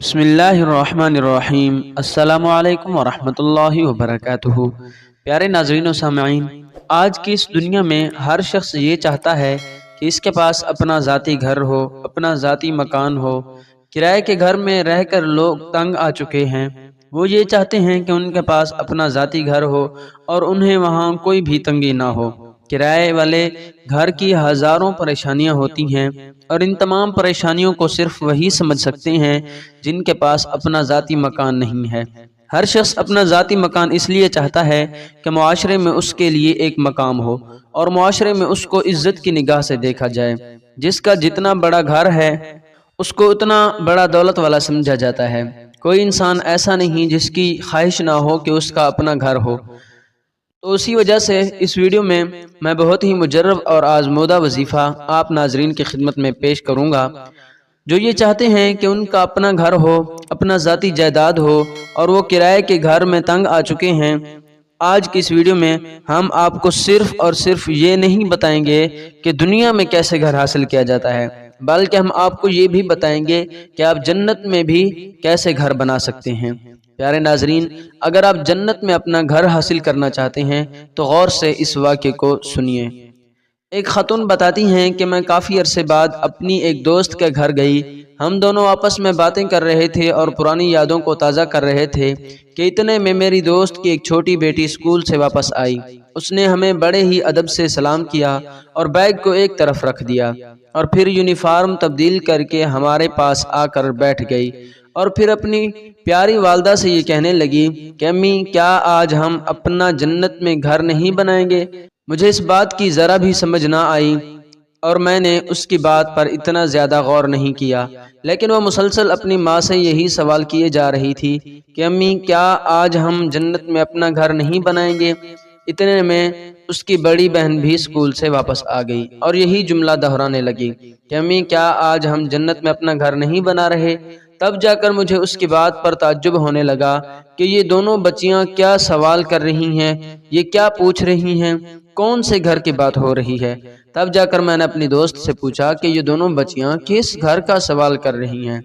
بسم اللہ الرحمن الرحیم۔ السلام علیکم ورحمۃ اللہ وبرکاتہ۔ پیارے ناظرین و سامعین، آج کی اس دنیا میں ہر شخص یہ چاہتا ہے کہ اس کے پاس اپنا ذاتی گھر ہو، اپنا ذاتی مکان ہو۔ کرائے کے گھر میں رہ کر لوگ تنگ آ چکے ہیں۔ وہ یہ چاہتے ہیں کہ ان کے پاس اپنا ذاتی گھر ہو اور انہیں وہاں کوئی بھی تنگی نہ ہو۔ کرائے والے گھر کی ہزاروں پریشانیاں ہوتی ہیں، اور ان تمام پریشانیوں کو صرف وہی سمجھ سکتے ہیں جن کے پاس اپنا ذاتی مکان نہیں ہے۔ ہر شخص اپنا ذاتی مکان اس لیے چاہتا ہے کہ معاشرے میں اس کے لیے ایک مقام ہو اور معاشرے میں اس کو عزت کی نگاہ سے دیکھا جائے۔ جس کا جتنا بڑا گھر ہے اس کو اتنا بڑا دولت والا سمجھا جاتا ہے۔ کوئی انسان ایسا نہیں جس کی خواہش نہ ہو کہ اس کا اپنا گھر ہو۔ تو اسی وجہ سے اس ویڈیو میں بہت ہی مجرب اور آزمودہ وظیفہ آپ ناظرین کی خدمت میں پیش کروں گا، جو یہ چاہتے ہیں کہ ان کا اپنا گھر ہو، اپنا ذاتی جائیداد ہو، اور وہ کرائے کے گھر میں تنگ آ چکے ہیں۔ آج کی اس ویڈیو میں ہم آپ کو صرف اور صرف یہ نہیں بتائیں گے کہ دنیا میں کیسے گھر حاصل کیا جاتا ہے، بلکہ ہم آپ کو یہ بھی بتائیں گے کہ آپ جنت میں بھی کیسے گھر بنا سکتے ہیں۔ پیارے ناظرین، اگر آپ جنت میں اپنا گھر حاصل کرنا چاہتے ہیں تو غور سے اس واقعے کو سنیے۔ ایک خاتون بتاتی ہیں کہ میں کافی عرصے بعد اپنی ایک دوست کے گھر گئی۔ ہم دونوں آپس میں باتیں کر رہے تھے اور پرانی یادوں کو تازہ کر رہے تھے کہ اتنے میں میری دوست کی ایک چھوٹی بیٹی اسکول سے واپس آئی۔ اس نے ہمیں بڑے ہی ادب سے سلام کیا اور بیگ کو ایک طرف رکھ دیا، اور پھر یونیفارم تبدیل کر کے ہمارے پاس آ کر بیٹھ گئی، اور پھر اپنی پیاری والدہ سے یہ کہنے لگی کہ امی، کیا آج ہم اپنا جنت میں گھر نہیں بنائیں گے؟ مجھے اس بات کی ذرا بھی سمجھ نہ آئی اور میں نے اس کی بات پر اتنا زیادہ غور نہیں کیا، لیکن وہ مسلسل اپنی ماں سے یہی سوال کیے جا رہی تھی کہ امی، کیا آج ہم جنت میں اپنا گھر نہیں بنائیں گے؟ اتنے میں اس کی بڑی بہن بھی اسکول سے واپس آ گئی اور یہی جملہ دہرانے لگی کہ امی، کیا آج ہم جنت میں اپنا گھر نہیں بنا رہے؟ تب جا کر مجھے اس کی بات پر تعجب ہونے لگا کہ یہ دونوں بچیاں کیا سوال کر رہی ہیں، یہ کیا پوچھ رہی ہیں، کون سے گھر کی بات ہو رہی ہے؟ تب جا کر میں نے اپنی دوست سے پوچھا کہ یہ دونوں بچیاں کس گھر کا سوال کر رہی ہیں۔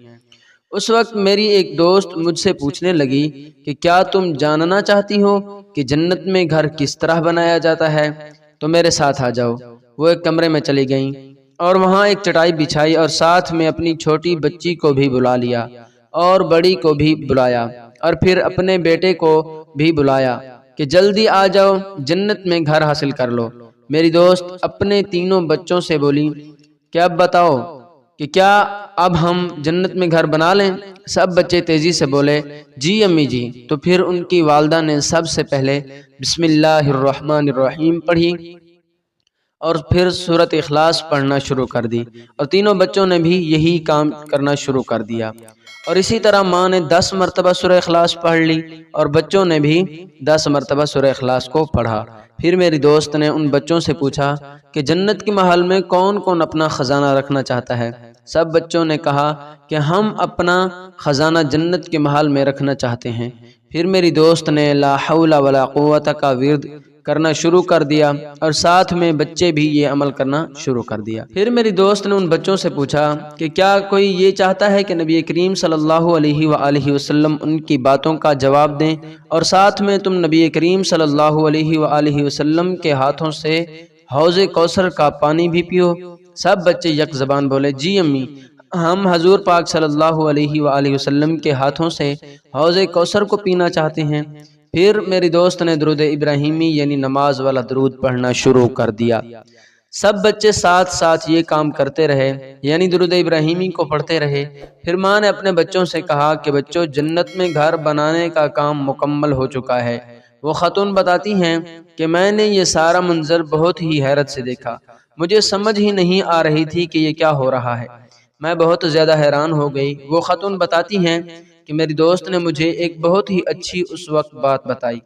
اس وقت میری ایک دوست مجھ سے پوچھنے لگی کہ کیا تم جاننا چاہتی ہو کہ جنت میں گھر کس طرح بنایا جاتا ہے؟ تو میرے ساتھ آ جاؤ۔ وہ ایک کمرے میں چلی گئیں اور وہاں ایک چٹائی بچھائی اور ساتھ میں اپنی چھوٹی بچی کو بھی بلا لیا اور بڑی کو بھی بلایا، اور پھر اپنے بیٹے کو بھی بلایا کہ جلدی آ جاؤ، جنت میں گھر حاصل کر لو۔ میری دوست اپنے تینوں بچوں سے بولی کہ اب بتاؤ کہ کیا اب ہم جنت میں گھر بنا لیں؟ سب بچے تیزی سے بولے جی امی جی۔ تو پھر ان کی والدہ نے سب سے پہلے بسم اللہ الرحمن الرحیم پڑھی اور پھر سورۃ اخلاص پڑھنا شروع کر دی، اور تینوں بچوں نے بھی یہی کام کرنا شروع کر دیا، اور اسی طرح ماں نے 10 مرتبہ سورہ اخلاص پڑھ لی اور بچوں نے بھی 10 مرتبہ سورہ اخلاص کو پڑھا۔ پھر میری دوست نے ان بچوں سے پوچھا کہ جنت کے محل میں کون کون اپنا خزانہ رکھنا چاہتا ہے؟ سب بچوں نے کہا کہ ہم اپنا خزانہ جنت کے محل میں رکھنا چاہتے ہیں۔ پھر میری دوست نے لا حول ولا قوت کا ورد کرنا شروع کر دیا اور ساتھ میں بچے بھی یہ عمل کرنا شروع کر دیا۔ پھر میری دوست نے ان بچوں سے پوچھا کہ کیا کوئی یہ چاہتا ہے کہ نبی کریم صلی اللہ علیہ وآلہ وسلم ان کی باتوں کا جواب دیں، اور ساتھ میں تم نبی کریم صلی اللہ علیہ وآلہ وسلم کے ہاتھوں سے حوض کوثر کا پانی بھی پیو؟ سب بچے یک زبان بولے جی امی، ہم حضور پاک صلی اللہ علیہ وآلہ وسلم کے ہاتھوں سے حوض کوثر کو پینا چاہتے ہیں۔ پھر میری دوست نے درود ابراہیمی یعنی نماز والا درود پڑھنا شروع کر دیا۔ سب بچے ساتھ ساتھ یہ کام کرتے رہے، یعنی درود ابراہیمی کو پڑھتے رہے۔ پھر ماں نے اپنے بچوں سے کہا کہ بچوں، جنت میں گھر بنانے کا کام مکمل ہو چکا ہے۔ وہ خاتون بتاتی ہیں کہ میں نے یہ سارا منظر بہت ہی حیرت سے دیکھا، مجھے سمجھ ہی نہیں آ رہی تھی کہ یہ کیا ہو رہا ہے، میں بہت زیادہ حیران ہو گئی۔ وہ خاتون بتاتی ہیں کہ میری دوست نے مجھے ایک بہت ہی اچھی اس وقت بات بتائی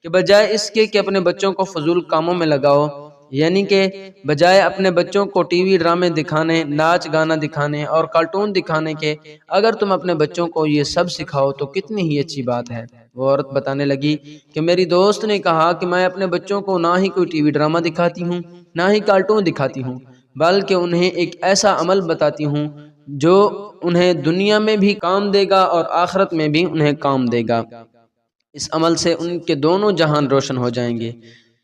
کہ بجائے اس کے کہ اپنے بچوں کو فضول کاموں میں لگاؤ، یعنی کہ بجائے اپنے بچوں کو ٹی وی ڈرامے دکھانے، ناچ گانا دکھانے اور کارٹون دکھانے کے، اگر تم اپنے بچوں کو یہ سب سکھاؤ تو کتنی ہی اچھی بات ہے۔ وہ عورت بتانے لگی کہ میری دوست نے کہا کہ میں اپنے بچوں کو نہ ہی کوئی ٹی وی ڈرامہ دکھاتی ہوں، نہ ہی کارٹون دکھاتی ہوں، بلکہ انہیں ایک ایسا عمل بتاتی ہوں جو انہیں دنیا میں بھی کام دے گا اور آخرت میں بھی انہیں کام دے گا۔ اس عمل سے ان کے دونوں جہان روشن ہو جائیں گے۔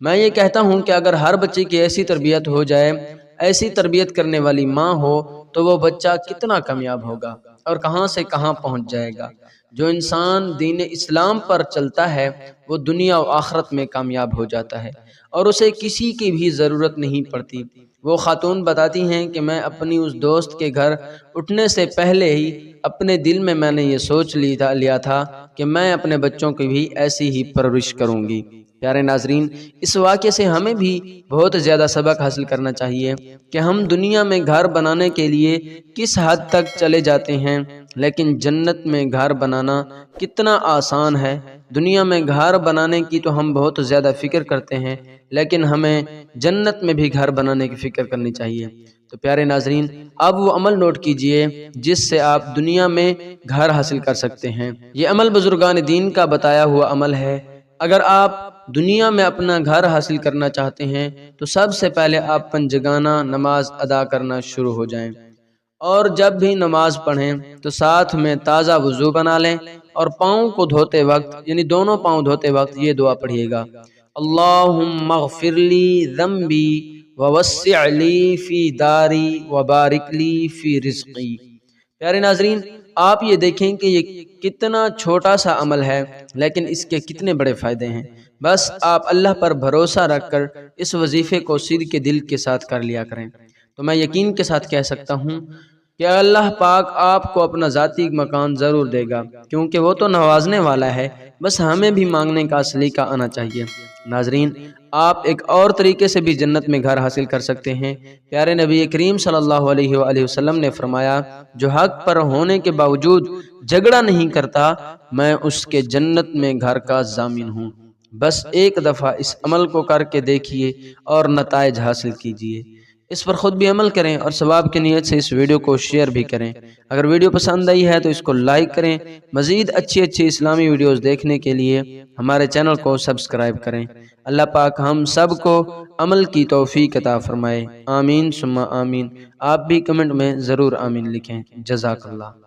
میں یہ کہتا ہوں کہ اگر ہر بچے کی ایسی تربیت ہو جائے، ایسی تربیت کرنے والی ماں ہو، تو وہ بچہ کتنا کامیاب ہوگا اور کہاں سے کہاں پہنچ جائے گا۔ جو انسان دین اسلام پر چلتا ہے وہ دنیا و آخرت میں کامیاب ہو جاتا ہے اور اسے کسی کی بھی ضرورت نہیں پڑتی۔ وہ خاتون بتاتی ہیں کہ میں اپنی اس دوست کے گھر اٹھنے سے پہلے ہی اپنے دل میں نے یہ سوچ لیا تھا کہ میں اپنے بچوں کی بھی ایسی ہی پرورش کروں گی۔ پیارے ناظرین، اس واقعے سے ہمیں بھی بہت زیادہ سبق حاصل کرنا چاہیے کہ ہم دنیا میں گھر بنانے کے لیے کس حد تک چلے جاتے ہیں، لیکن جنت میں گھر بنانا کتنا آسان ہے۔ دنیا میں گھر بنانے کی تو ہم بہت زیادہ فکر کرتے ہیں، لیکن ہمیں جنت میں بھی گھر بنانے کی فکر کرنی چاہیے۔ تو پیارے ناظرین، اب وہ عمل نوٹ کیجئے جس سے آپ دنیا میں گھر حاصل کر سکتے ہیں۔ یہ عمل بزرگان دین کا بتایا ہوا عمل ہے۔ اگر آپ دنیا میں اپنا گھر حاصل کرنا چاہتے ہیں تو سب سے پہلے آپ پنجگانہ نماز ادا کرنا شروع ہو جائیں، اور جب بھی نماز پڑھیں تو ساتھ میں تازہ وضو بنا لیں اور پاؤں کو دھوتے وقت، یعنی دونوں پاؤں دھوتے وقت یہ دعا پڑھیے گا: اللہم اغفر لی ذنبی ووسع لی فی داری وبارک لی فی رزقی۔ پیارے ناظرین، آپ یہ دیکھیں کہ یہ کتنا چھوٹا سا عمل ہے لیکن اس کے کتنے بڑے فائدے ہیں۔ بس آپ اللہ پر بھروسہ رکھ کر اس وظیفے کو صدق کے دل کے ساتھ کر لیا کریں، تو میں یقین کے ساتھ کہہ سکتا ہوں کہ اللہ پاک آپ کو اپنا ذاتی مکان ضرور دے گا، کیونکہ وہ تو نوازنے والا ہے۔ بس ہمیں بھی مانگنے کا سلیقہ آنا چاہیے۔ ناظرین، آپ ایک اور طریقے سے بھی جنت میں گھر حاصل کر سکتے ہیں۔ پیارے نبی کریم صلی اللہ علیہ وآلہ وسلم نے فرمایا: جو حق پر ہونے کے باوجود جھگڑا نہیں کرتا، میں اس کے جنت میں گھر کا ضامن ہوں۔ بس ایک دفعہ اس عمل کو کر کے دیکھیے اور نتائج حاصل کیجیے۔ اس پر خود بھی عمل کریں اور ثواب کی نیت سے اس ویڈیو کو شیئر بھی کریں۔ اگر ویڈیو پسند آئی ہے تو اس کو لائک کریں۔ مزید اچھی اسلامی ویڈیوز دیکھنے کے لیے ہمارے چینل کو سبسکرائب کریں۔ اللہ پاک ہم سب کو عمل کی توفیق عطا فرمائے۔ آمین ثم آمین۔ آپ بھی کمنٹ میں ضرور آمین لکھیں۔ جزاک اللہ۔